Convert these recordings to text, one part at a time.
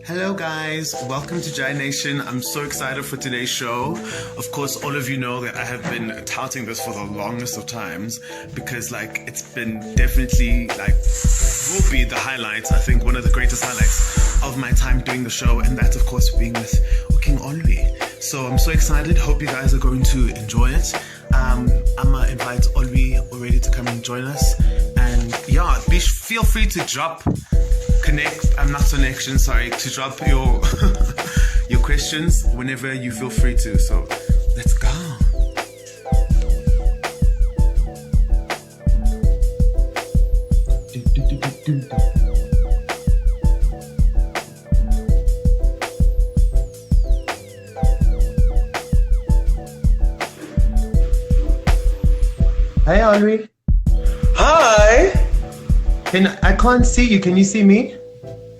Hello guys, welcome to Gyrenation. I'm so excited for today's show. Of course, all of you know that I have been touting this for the longest of times because it's been definitely will be the highlights, I think one of the greatest highlights of my time doing the show, and that of course being with King Olwee. So I'm so excited, hope you guys are going to enjoy it. I'm gonna invite Olwee already to come and join us, and yeah, feel free to drop to drop your your questions whenever you feel free to. So let's go. Hey Olwee. Hi. I can't see you. Can you see me?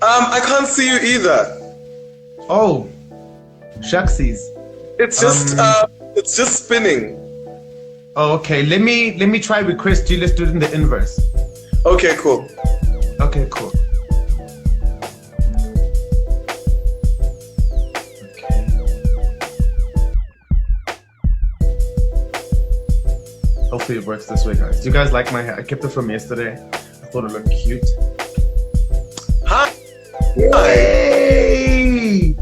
I can't see you either. Oh, shucksies. It's just spinning. Oh, okay. Let me try request you. Let's do it in the inverse. Okay, cool. Okay, cool. Okay. Hopefully it works this way, guys. Do you guys like my hair? I kept it from yesterday. I thought it looked cute. Hi. Hey!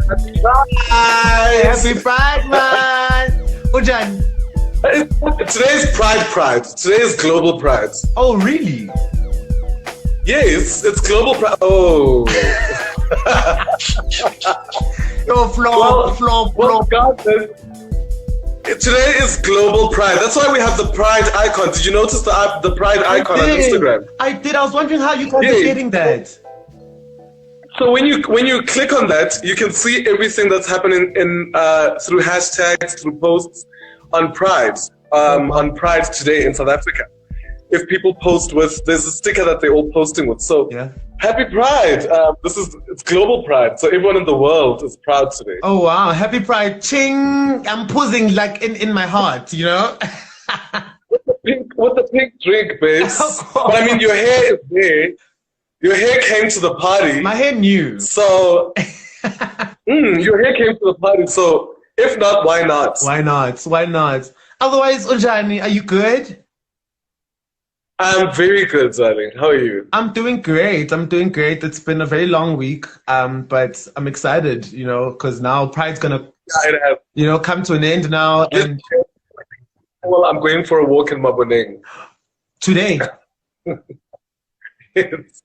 Happy Pride! Happy Pride, man! Ujan. Today's Pride. Today is Global Pride. Oh, really? Yes, it's Global Pride. Oh. God, today is Global Pride. That's why we have the Pride icon. Did you notice the Pride icon on Instagram? I did. I was wondering how you guys are getting that. So when you click on that, you can see everything that's happening through hashtags, through posts on Pride, on Pride today in South Africa. If people post there's a sticker that they're all posting with. So yeah. Happy Pride! It's Global Pride, so everyone in the world is proud today. Oh wow! Happy Pride! Ching! I'm posing in my heart, you know. with the pink drink, babes. But I mean, your hair is there. Your hair came to the party. My hair knew. So, your hair came to the party. So, if not, why not? Why not? Why not? Otherwise, Ujani, are you good? I'm very good, darling. How are you? I'm doing great. It's been a very long week, but I'm excited, because now Pride's gonna, come to an end now. And well, I'm going for a walk in Maboneng today. Yes.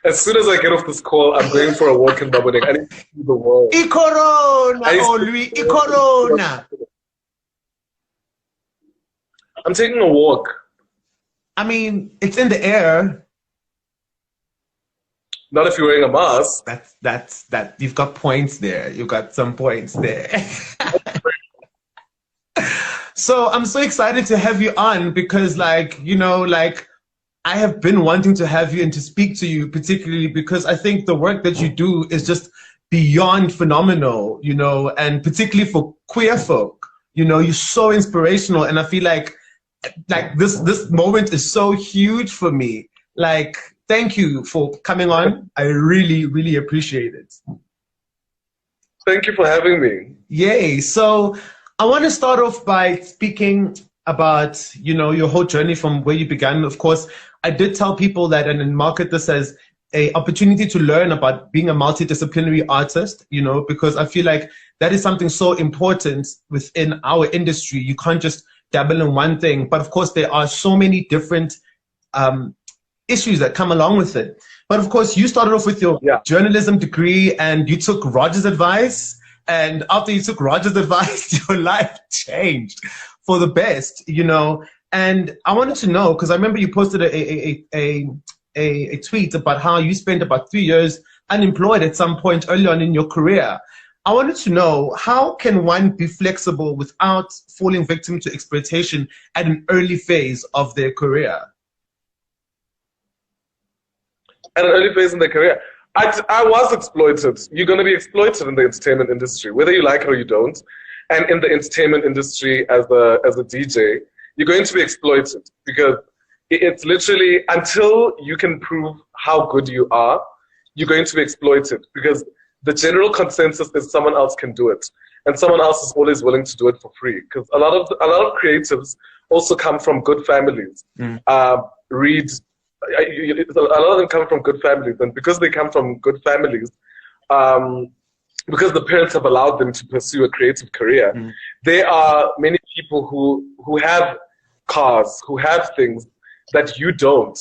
As soon as I get off this call, I'm going for a walk in Maboneng. I need to see the world. Corona. I'm taking a walk. I mean, it's in the air. Not if you're wearing a mask. That's you've got points there. You've got some points there. So I'm so excited to have you on because I have been wanting to have you and to speak to you, particularly because I think the work that you do is just beyond phenomenal, and particularly for queer folk, you're so inspirational. And I feel like this moment is so huge for me. Thank you for coming on. I really, really appreciate it. Thank you for having me. Yay. So I want to start off by speaking about, your whole journey from where you began. Of course, I did tell people that and market this as an opportunity to learn about being a multidisciplinary artist, because I feel like that is something so important within our industry. You can't just dabble in one thing, but of course there are so many different issues that come along with it. But of course you started off with your journalism degree and you took Roger's advice, and after you took Roger's advice, your life changed for the best, And I wanted to know, because I remember you posted a tweet about how you spent about 3 years unemployed at some point early on in your career. I wanted to know, how can one be flexible without falling victim to exploitation at an early phase of their career? At an early phase in their career? I was exploited. You're going to be exploited in the entertainment industry, whether you like it or you don't. And in the entertainment industry as a DJ, you're going to be exploited because it's literally until you can prove how good you are, you're going to be exploited because the general consensus is someone else can do it, and someone else is always willing to do it for free. Because a lot of creatives also come from good families. A lot of them come from good families, and because they come from good families, because the parents have allowed them to pursue a creative career, there are many people who have cars, who have things that you don't,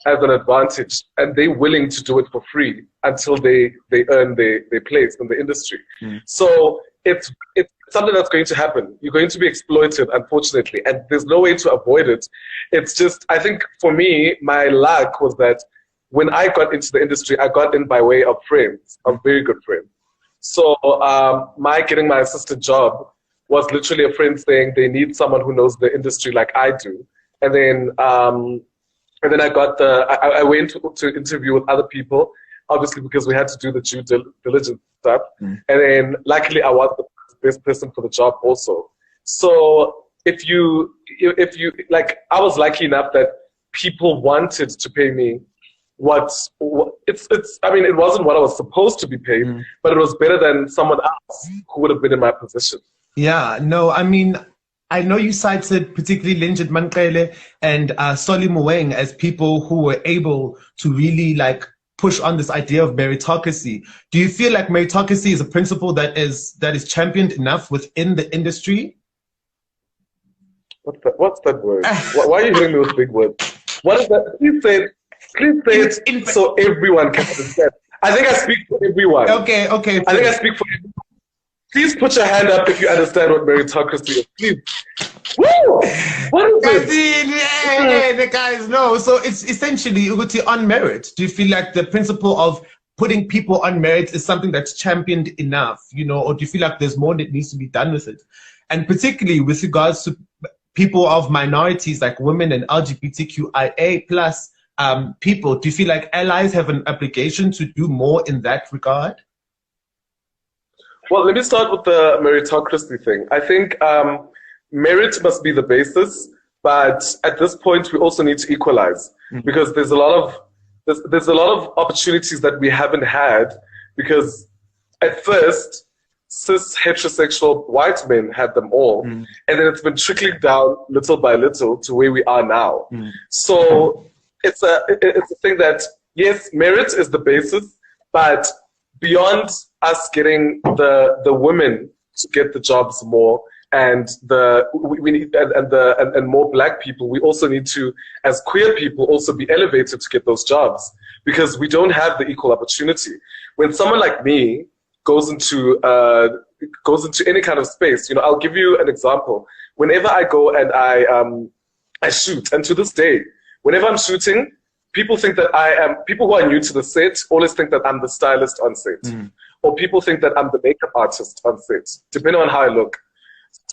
as an advantage, and they're willing to do it for free until they earn their place in the industry. So it's something that's going to happen. You're going to be exploited, unfortunately, and there's no way to avoid it. It's just, I think for me, my luck was that when I got into the industry, I got in by way of friends, of very good friends. So my getting my assistant job was literally a friend saying they need someone who knows the industry like I do. And then I got I went to interview with other people, obviously because we had to do the due diligence stuff. And then luckily I was the best person for the job also. So if you like, I was lucky enough that people wanted to pay me it's I mean, it wasn't what I was supposed to be paid, but it was better than someone else who would have been in my position. Yeah, no, I mean, I know you cited particularly Linjit Manqele and Soli Muweng as people who were able to really like push on this idea of meritocracy. Do you feel like meritocracy is a principle that is championed enough within the industry? What's that word? Why are you hitting me with big words? What is that? Please say it so everyone can understand. I think I speak for everyone. Okay. I think I speak for everyone. Please put your hand up if you understand what meritocracy is. Please. Woo! What is it? The guys know. So it's essentially on merit. Do you feel like the principle of putting people on merit is something that's championed enough, or do you feel like there's more that needs to be done with it? And particularly with regards to people of minorities like women and LGBTQIA plus people, do you feel like allies have an obligation to do more in that regard? Well, let me start with the meritocracy thing. I think merit must be the basis, but at this point we also need to equalize because there's a lot of opportunities that we haven't had because at first cis heterosexual white men had them all, and then it's been trickling down little by little to where we are now. So it's a thing that yes, merit is the basis, but beyond us getting the women to get the jobs more, and we need and more black people, we also need to, as queer people, also be elevated to get those jobs because we don't have the equal opportunity. When someone like me goes into any kind of space, I'll give you an example. Whenever I go and I shoot, and to this day, whenever I'm shooting, people think that people who are new to the set always think that I'm the stylist on set. Or people think that I'm the makeup artist on set, depending on how I look.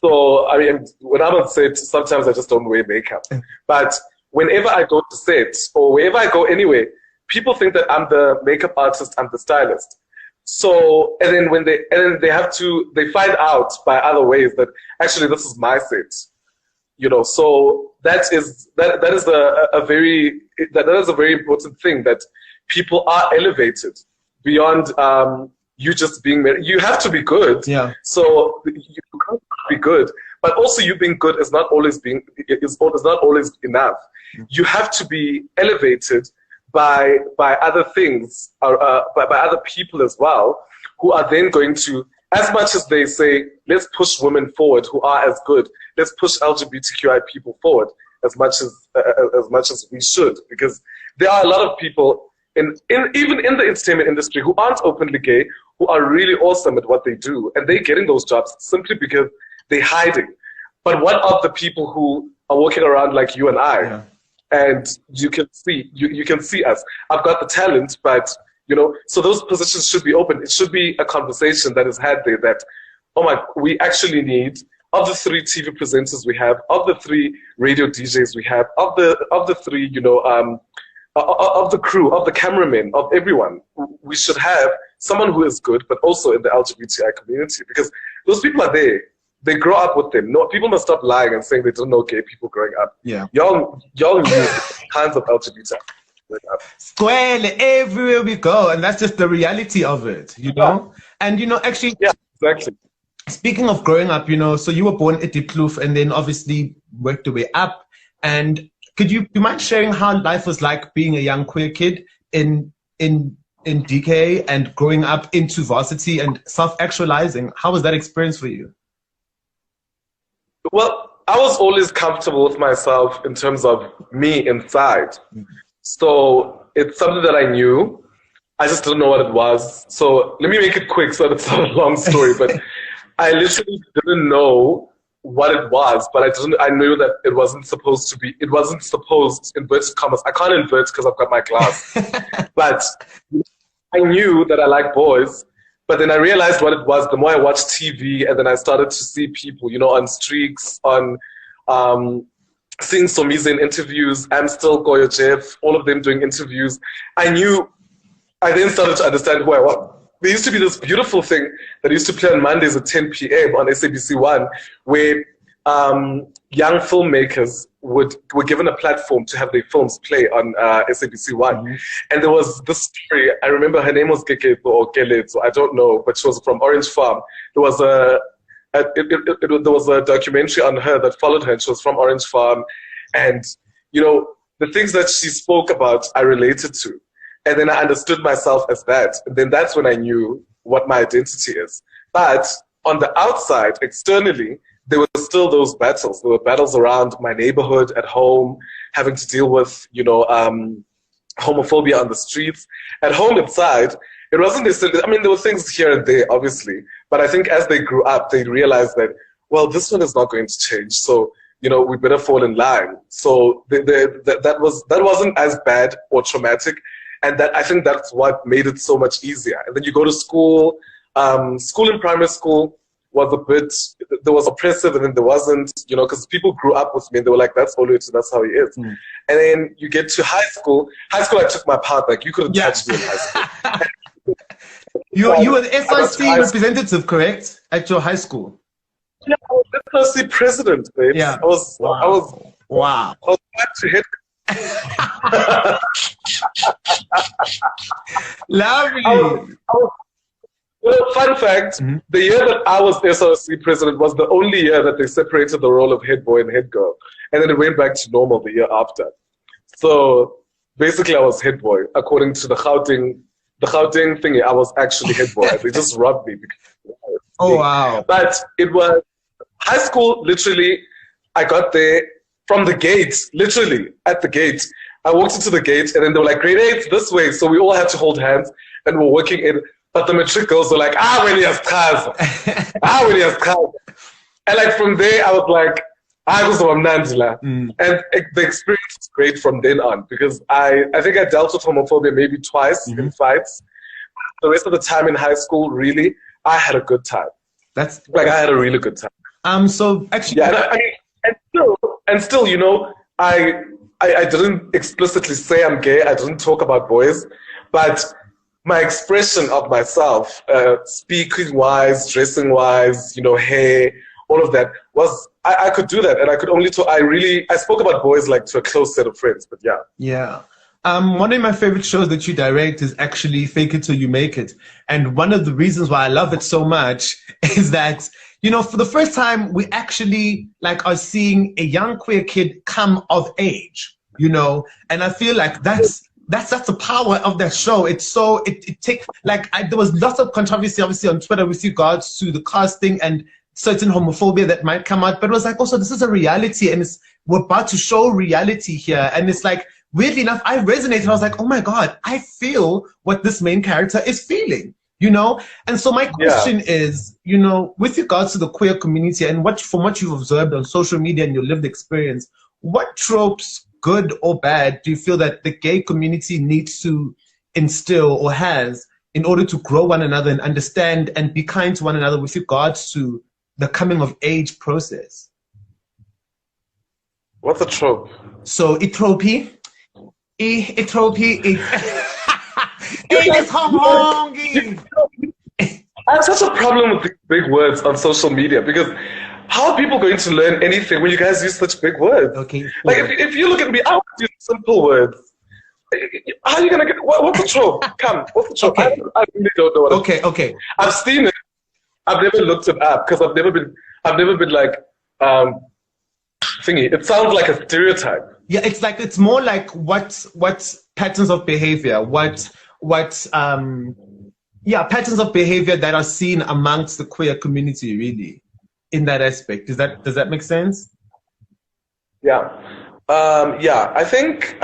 So, I mean, when I'm on set, sometimes I just don't wear makeup. But whenever I go to set, or wherever I go anyway, people think that I'm the makeup artist, I'm the stylist. So, and then they find out by other ways that actually this is my set. So that is a very important thing, that people are elevated beyond you just being married. You have to be good. Yeah. So you can't be good, but also you being good is not always enough. You have to be elevated by other things, or by other people as well, who are then going to, as much as they say, let's push women forward who are as good, let's push LGBTQI people forward as much as we should, because there are a lot of people even in the entertainment industry who aren't openly gay, who are really awesome at what they do, and they're getting those jobs simply because they're hiding. But what of the people who are walking around like you and I? Yeah. And you can see us. I've got the talent, but so those positions should be open. It should be a conversation that is had there that, we actually need, of the 3 TV presenters we have, of the 3 radio DJs we have, of the 3, of the crew, of the cameramen, of everyone, we should have someone who is good, but also in the LGBTI community, because those people are there. They grow up with them. No, people must stop lying and saying they don't know gay people growing up. Yeah, y'all knew kinds of LGBTI. Square everywhere we go, and that's just the reality of it, you know. And you know, actually, yeah, exactly. Speaking of growing up, you know, so you were born at Diepkloof and then obviously worked your way up. And could you mind sharing how life was like being a young queer kid in DK and growing up into varsity and self-actualizing? How was that experience for you? Well, I was always comfortable with myself in terms of me inside. So it's something that I knew. I just didn't know what it was. So let me make it quick so it's not a long story. But I literally didn't know what it was, but I knew that it wasn't supposed, inverted commas. I can't invert because I've got my glass. But I knew that I like boys. But then I realized what it was the more I watched TV, and then I started to see people, you know, on streaks, on seeing Somizi in interviews, Amstel, Goyo Jeff, all of them doing interviews. I then started to understand who I was. There used to be this beautiful thing that used to play on Mondays at 10 p.m. on SABC1, where young filmmakers were given a platform to have their films play on SABC1. And there was this story, I remember her name was Keketo or Keletso, I don't know, but she was from Orange Farm. There was there was a documentary on her that followed her, and she was from Orange Farm. And, you know, the things that she spoke about, I related to. And then I understood myself as that. And then that's when I knew what my identity is. But on the outside, externally, there were still those battles. There were battles around my neighborhood, at home, having to deal with, you know, homophobia on the streets. At home inside, it wasn't necessarily, I mean, there were things here and there, obviously. But I think as they grew up, they realized that, well, this one is not going to change. So, you know, we better fall in line. So that wasn't as bad or traumatic. And that, I think that's what made it so much easier. And then you go to school. School in primary school was a bit, there was oppressive, and then there wasn't, you know, because people grew up with me and they were like, that's Olwethu, that's how he is. And then you get to high school. High school, I took my part. Like, you couldn't touch me in high school. You were the SIC representative, correct? At your high school? Yeah, I was the SIC president, babe. Yeah. I was trying to hit. Lovely. Well, fun fact, the year that I was SRC president was the only year that they separated the role of head boy and head girl. And then it went back to normal the year after. So basically I was head boy. According to the Gauteng thingy, I was actually head boy. They just robbed me. Oh, wow. But it was high school, literally, I got there from the gate, literally, at the gate. I walked into the gate, and then they were like, grade 8, this way. So we all had to hold hands, and we're working in. But the matric girls were like, when he has cars. When he has cars. And like from there, I was like, was Womxn. And the experience was great from then on, because I think I dealt with homophobia maybe twice in fights. The rest of the time in high school, really, I had a good time. I had a really good time. So actually, yeah, I mean, and still, you know, I didn't explicitly say I'm gay. I didn't talk about boys, but my expression of myself, speaking wise, dressing wise, you know, hair, all of that was, I could do that. And I could only talk, I spoke about boys like to a close set of friends, but yeah. Yeah. One of my favorite shows that you direct is actually Fake It Till You Make It. And one of the reasons why I love it so much is that, you know, for the first time, we actually like are seeing a young queer kid come of age, you know, and I feel like that's the power of that show. It's so, it takes, like, there was lots of controversy, obviously, on Twitter with regards to the casting and certain homophobia that might come out, but it was like, also, this is a reality, and we're about to show reality here, and it's like, weirdly enough, I resonated. I was like, oh my God, I feel what this main character is feeling, you know? And so my question is, you know, with regards to the queer community and from what you've observed on social media and your lived experience, what tropes, good or bad, do you feel that the gay community needs to instill or has in order to grow one another and understand and be kind to one another with regards to the coming of age process? What's a trope? So, itropy. I have such a problem with these big words on social media, because how are people going to learn anything when you guys use such big words? Okay. Like, if you look at me, I would use simple words. How are you gonna get? What's the trope? Come, what's the trope? Okay. I really don't know what. Okay. I've seen it. I've never looked it up because I've never been like thingy. It sounds like a stereotype. Yeah, it's more like what patterns of behavior, patterns of behavior that are seen amongst the queer community, really, in that aspect. Does that make sense? Yeah. I think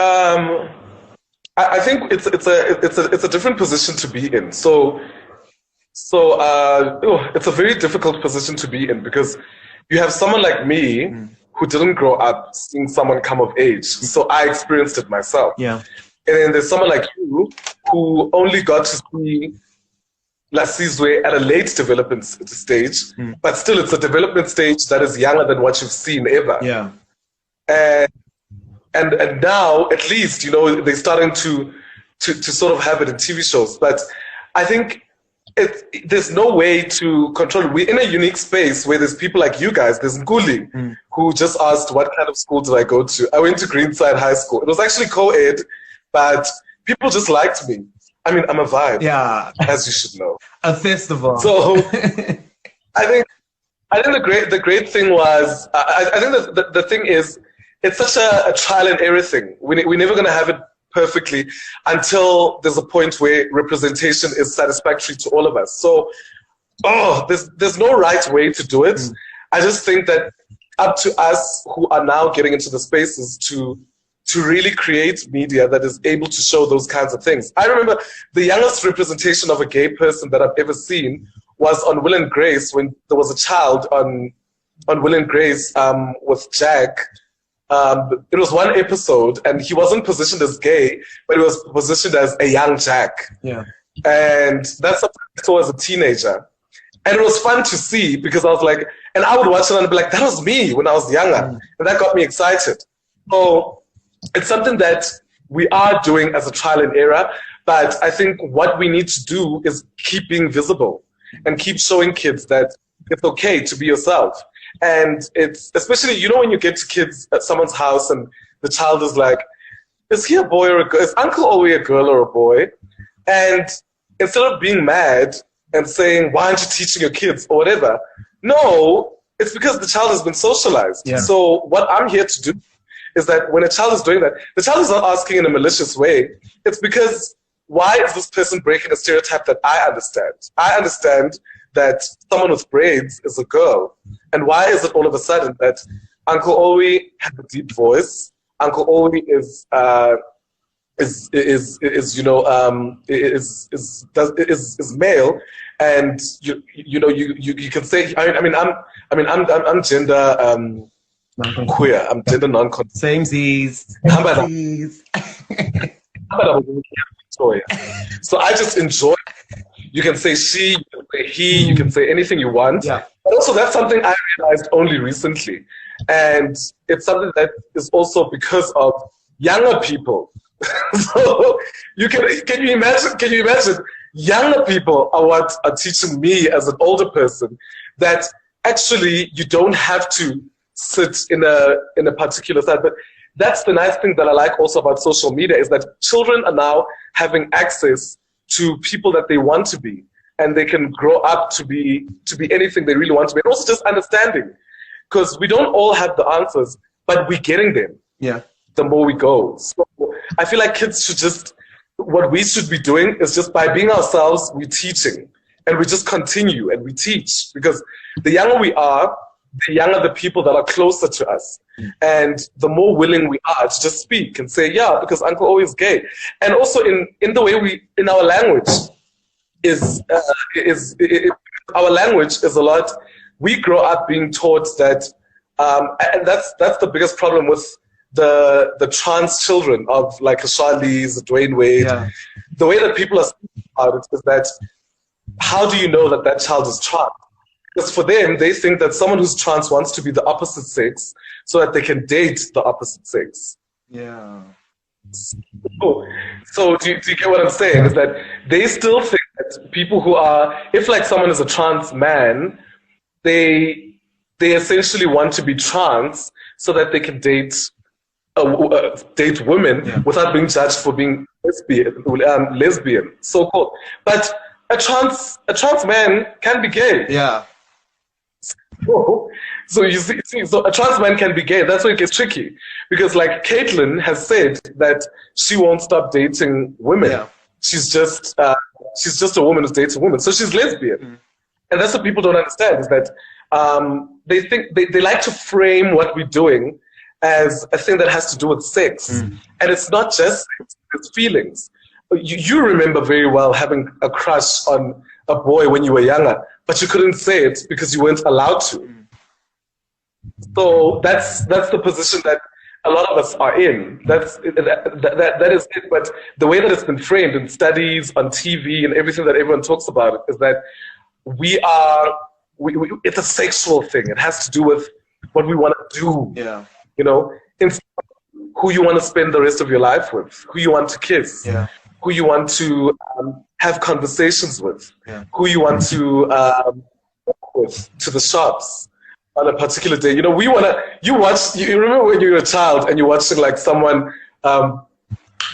I think it's a different position to be in. So it's a very difficult position to be in because you have someone like me who didn't grow up seeing someone come of age. So I experienced it myself. Yeah. And then there's someone like you who only got to see Lasizwe at a late development stage, but still it's a development stage that is younger than what you've seen ever. Yeah. And now at least, you know, they're starting to sort of have it in TV shows. But I think there's no way to control it. We're in a unique space where there's people like you guys. There's Nguli, who just asked, what kind of school did I go to? I went to Greenside High School. It was actually co-ed, but people just liked me. I mean, I'm a vibe. Yeah. As you should know. A festival. So I think the great thing was, I think that the thing is, it's such a trial and error thing. We're never going to have it perfectly until there's a point where representation is satisfactory to all of us. So, there's no right way to do it. I just think that up to us who are now getting into the spaces to really create media that is able to show those kinds of things. I remember the youngest representation of a gay person that I've ever seen was on Will and Grace, when there was a child on Will and Grace with Jack. It was one episode, and he wasn't positioned as gay, but he was positioned as a young Jack. Yeah. And that's something I saw as a teenager. And it was fun to see because I was like, and I would watch it and be like, that was me when I was younger. And that got me excited. So it's something that we are doing as a trial and error, but I think what we need to do is keep being visible and keep showing kids that it's okay to be yourself. And it's especially, you know, when you get to kids at someone's house and the child is like, is he a boy or a girl? Is Uncle Olwee a girl or a boy? And instead of being mad and saying, why aren't you teaching your kids or whatever? No, it's because the child has been socialized. Yeah. So what I'm here to do is that when a child is doing that, the child is not asking in a malicious way. It's because, why is this person breaking a stereotype that I understand? I understand that someone with braids is a girl. And why is it all of a sudden that Uncle Olwee has a deep voice? Uncle Olwee is male, and you can say, I'm gender queer. I'm gender non-conforming. Samesies. So I just enjoy. You can say she, you can say he, you can say anything you want. Yeah. But also that's something I realized only recently. And it's something that is also because of younger people. So can you imagine younger people are what are teaching me as an older person that actually you don't have to sit in a particular side. But that's the nice thing that I like also about social media, is that children are now having access to people that they want to be, and they can grow up to be anything they really want to be. And also just understanding, because we don't all have the answers, but we're getting them. Yeah. The more we go. So I feel like kids should just, what we should be doing is just by being ourselves, we're teaching, and we just continue and we teach, because the younger we are, the younger the people that are closer to us. And the more willing we are to just speak and say, yeah, because Uncle Olwee is gay. And also in the way in our language our language is a lot, we grow up being taught that, and that's the biggest problem with the trans children of like Charlie's, Dwayne Wade. Yeah. The way that people are speaking about it is that, how do you know that that child is trans? Because for them, they think that someone who's trans wants to be the opposite sex so that they can date the opposite sex. Yeah. So do you get what I'm saying? Is that they still think that people who are, if like someone is a trans man, they essentially want to be trans so that they can date date women without being judged for being lesbian, so-called. But a trans man can be gay. Yeah. So you see, so a trans man can be gay. That's where it gets tricky, because like Caitlyn has said that she won't stop dating women. Yeah. She's just a woman who's dating women, so she's lesbian. And that's what people don't understand, is that they think they like to frame what we're doing as a thing that has to do with sex, and it's not just sex, it's feelings. You remember very well having a crush on a boy when you were younger, but you couldn't say it because you weren't allowed to. So that's the position that a lot of us are in. That is it. But the way that it's been framed in studies, on TV, and everything that everyone talks about is that it's a sexual thing. It has to do with what we want to do. Yeah. You know, who you want to spend the rest of your life with, who you want to kiss, who you want to have conversations with, who you want to walk with to the shops on a particular day. You know, you remember when you were a child and you're watching like someone, a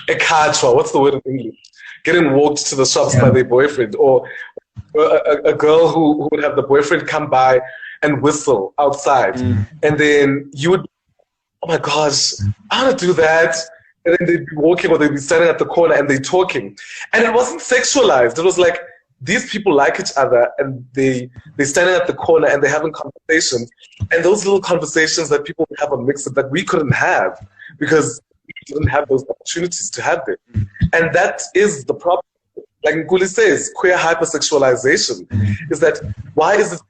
kachwa, what's the word in English? Getting walked to the shops by their boyfriend, or a girl who would have the boyfriend come by and whistle outside. And then you would, oh my gosh, I want to do that. And then they'd be walking, or they'd be standing at the corner and they're talking. And it wasn't sexualized. It was like, these people like each other, and they're standing at the corner and they're having conversations. And those little conversations that people have on Mixer that we couldn't have because we didn't have those opportunities to have them. And that is the problem. Like Nkuli says, queer hypersexualization is that why is it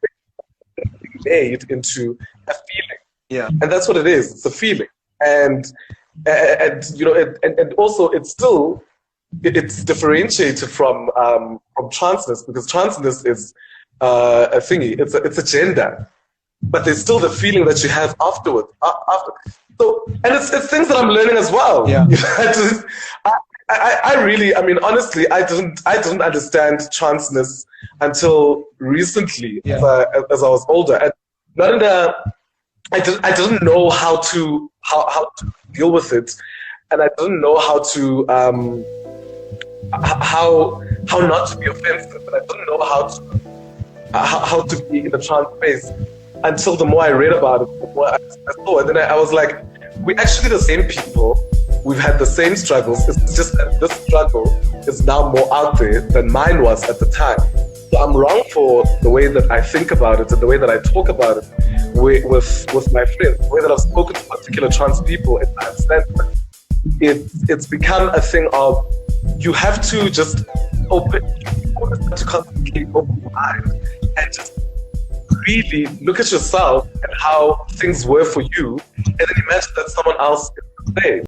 made into a feeling? Yeah. And that's what it is. It's a feeling. And you know, and also it's differentiated from transness, because transness is a thingy. It's a gender, but there's still the feeling that you have afterward. So, and it's things that I'm learning as well. Yeah. I really, I mean, honestly, I didn't understand transness until recently, as I was older, and not in the. I didn't know how to deal with it, and I didn't know how to how not to be offensive, and I didn't know how to be in a trans space until the more I read about it, the more I saw, and then I was like, we're actually the same people. We've had the same struggles. It's just that this struggle is now more out there than mine was at the time. So I'm wrong for the way that I think about it and the way that I talk about it with my friends, the way that I've spoken to particular trans people, and I understand that it's become a thing of you have to just to constantly open your eyes and just really look at yourself and how things were for you, and then imagine that someone else is the same.